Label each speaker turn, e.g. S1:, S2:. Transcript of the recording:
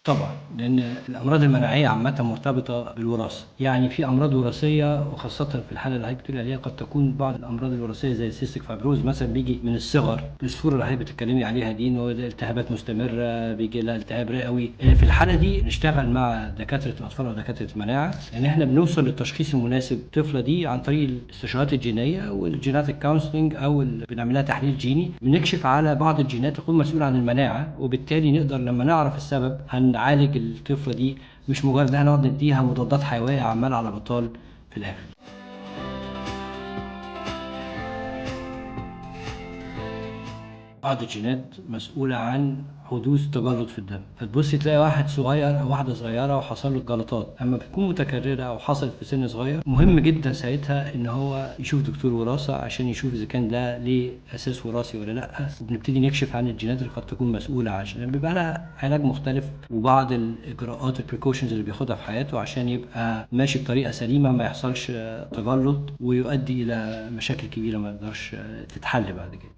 S1: طبعًا، لأن الأمراض المناعية عامةً مرتبطة بالوراثة، يعني في أمراض وراثية وخاصةً في الحالة اللي حضرتك بتقولي عليها قد تكون بعض الأمراض الوراثية زي الcystic fibrosis مثلًا بييجي من الصغر، بالصورة اللي حضرتك بتتكلمي عليها دي إن هو ده التهابات مستمرة، بييجي لها التهاب رئوي، في الحالة دي نشتغل مع دكاترة الأطفال ودكاترة المناعة، إن إحنا بنوصل للتشخيص المناسب للطفلة دي عن طريق الاستشارات الجينية والgenetic counseling أو بنعمل لها تحليل جيني، بنكشف على بعض الجينات تكون مسؤولة عن المناعة، وبالتالي نقدر لمّا نعرف السبب هنعالج الطفلة دي، مش مجرد إن إحنا نقعد نديها مضادات حيوية عمال على بطال في الآخر. بعض الجينات مسؤولة عن حدوث تجلط في الدم، فتبصي تلاقي واحد صغير أو واحدة صغيرة وحصل له جلطات، أما بتكون متكررة أو حصلت في سن صغير مهم جدا ساعتها إن هو يشوف دكتور وراثة عشان يشوف إذا كان ده ليه أساس وراثي ولا لأ، وبنبتدي نكشف عن الجينات اللي قد تكون مسؤولة عشان بيبقى لها علاج مختلف وبعض الإجراءات البريكوشنز اللي بياخدها في حياته عشان يبقى ماشي بطريقة سليمة ما يحصلش تجلط ويؤدي إلى مشاكل كبيرة ما يقدرش تتحل بعد كده.